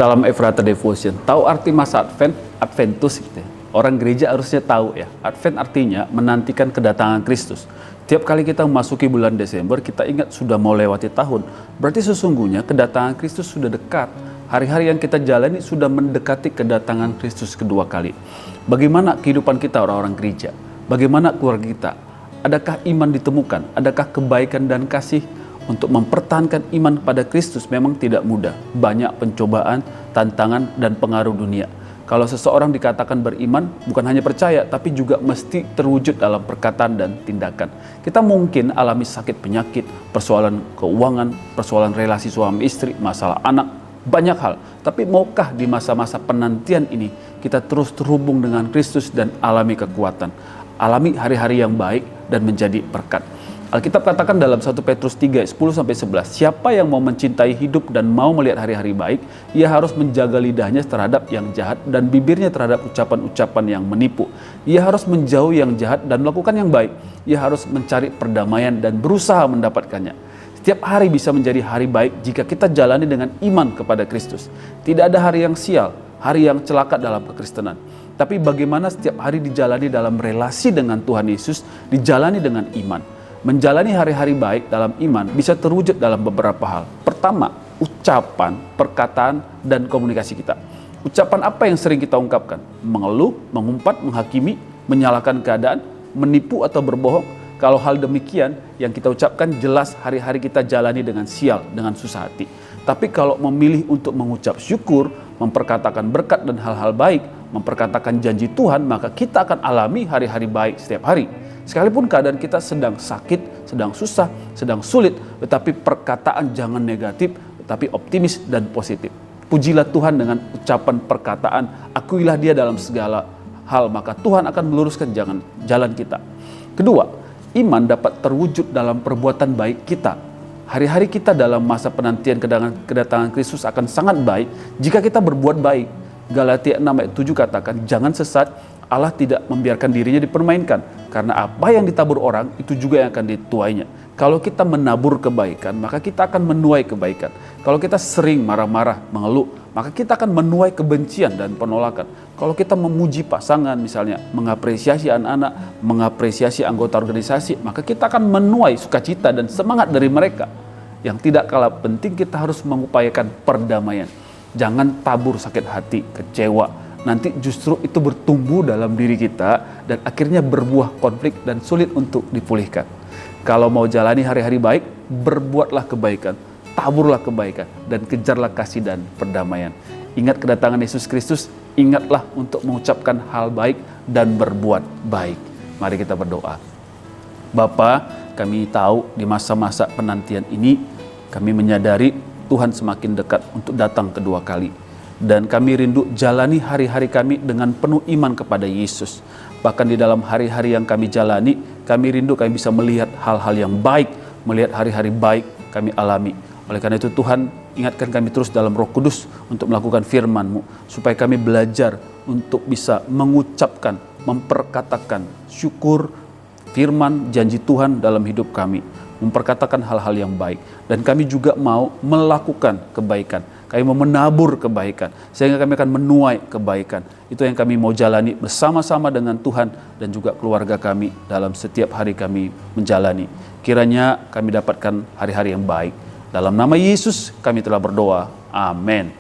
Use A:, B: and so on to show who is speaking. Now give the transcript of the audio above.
A: Salam Efrata Devotion. Tahu arti masa Advent? Adventus gitu ya. Orang gereja harusnya tahu ya. Advent artinya menantikan kedatangan Kristus. Tiap kali kita memasuki bulan Desember, kita ingat sudah mau lewati tahun. Berarti sesungguhnya kedatangan Kristus sudah dekat. Hari-hari yang kita jalani sudah mendekati kedatangan Kristus kedua kali. Bagaimana kehidupan kita orang-orang gereja? Bagaimana keluarga kita? Adakah iman ditemukan? Adakah kebaikan dan kasih? Untuk mempertahankan iman pada Kristus memang tidak mudah. Banyak pencobaan, tantangan, dan pengaruh dunia. Kalau seseorang dikatakan beriman, bukan hanya percaya, tapi juga mesti terwujud dalam perkataan dan tindakan. Kita mungkin alami sakit penyakit, persoalan keuangan, persoalan relasi suami istri, masalah anak, banyak hal. Tapi maukah di masa-masa penantian ini kita terus terhubung dengan Kristus dan alami kekuatan, alami hari-hari yang baik dan menjadi berkat. Alkitab katakan dalam 1 Petrus 3, 10-11, siapa yang mau mencintai hidup dan mau melihat hari-hari baik, ia harus menjaga lidahnya terhadap yang jahat dan bibirnya terhadap ucapan-ucapan yang menipu. Ia harus menjauhi yang jahat dan melakukan yang baik. Ia harus mencari perdamaian dan berusaha mendapatkannya. Setiap hari bisa menjadi hari baik jika kita jalani dengan iman kepada Kristus. Tidak ada hari yang sial, hari yang celaka dalam kekristenan. Tapi bagaimana setiap hari dijalani dalam relasi dengan Tuhan Yesus, dijalani dengan iman. Menjalani hari-hari baik dalam iman bisa terwujud dalam beberapa hal. Pertama, ucapan, perkataan, dan komunikasi kita. Ucapan apa yang sering kita ungkapkan? Mengeluh, mengumpat, menghakimi, menyalahkan keadaan, menipu atau berbohong. Kalau hal demikian yang kita ucapkan jelas hari-hari kita jalani dengan sial, dengan susah hati. Tapi kalau memilih untuk mengucap syukur, memperkatakan berkat dan hal-hal baik, memperkatakan janji Tuhan, maka kita akan alami hari-hari baik setiap hari. Sekalipun keadaan kita sedang sakit, sedang susah, sedang sulit, tetapi perkataan jangan negatif, tetapi optimis dan positif. Pujilah Tuhan dengan ucapan perkataan, akuilah Dia dalam segala hal, maka Tuhan akan meluruskan jalan kita. Kedua, iman dapat terwujud dalam perbuatan baik kita. Hari-hari kita dalam masa penantian kedatangan Kristus akan sangat baik jika kita berbuat baik. Galatia 6 ayat 7 katakan, jangan sesat, Allah tidak membiarkan dirinya dipermainkan. Karena apa yang ditabur orang, itu juga yang akan dituainya. Kalau kita menabur kebaikan, maka kita akan menuai kebaikan. Kalau kita sering marah-marah, mengeluh, maka kita akan menuai kebencian dan penolakan. Kalau kita memuji pasangan misalnya, mengapresiasi anak-anak, mengapresiasi anggota organisasi, maka kita akan menuai sukacita dan semangat dari mereka. Yang tidak kalah penting, kita harus mengupayakan perdamaian. Jangan tabur sakit hati, kecewa. Nanti justru itu bertumbuh dalam diri kita dan akhirnya berbuah konflik dan sulit untuk dipulihkan. Kalau mau jalani hari-hari baik, berbuatlah kebaikan, taburlah kebaikan, dan kejarlah kasih dan perdamaian. Ingat kedatangan Yesus Kristus, ingatlah untuk mengucapkan hal baik dan berbuat baik. Mari kita berdoa. Bapa, kami tahu di masa-masa penantian ini, kami menyadari Tuhan semakin dekat untuk datang kedua kali. Dan kami rindu jalani hari-hari kami dengan penuh iman kepada Yesus. Bahkan di dalam hari-hari yang kami jalani, kami rindu kami bisa melihat hal-hal yang baik, melihat hari-hari baik kami alami. Oleh karena itu Tuhan, ingatkan kami terus dalam Roh Kudus untuk melakukan firman-Mu, supaya kami belajar untuk bisa mengucapkan, memperkatakan syukur, firman, janji Tuhan dalam hidup kami. Memperkatakan hal-hal yang baik. Dan kami juga mau melakukan kebaikan. Kami mau menabur kebaikan, sehingga kami akan menuai kebaikan. Itu yang kami mau jalani bersama-sama dengan Tuhan dan juga keluarga kami dalam setiap hari kami menjalani. Kiranya kami dapatkan hari-hari yang baik. Dalam nama Yesus kami telah berdoa. Amin.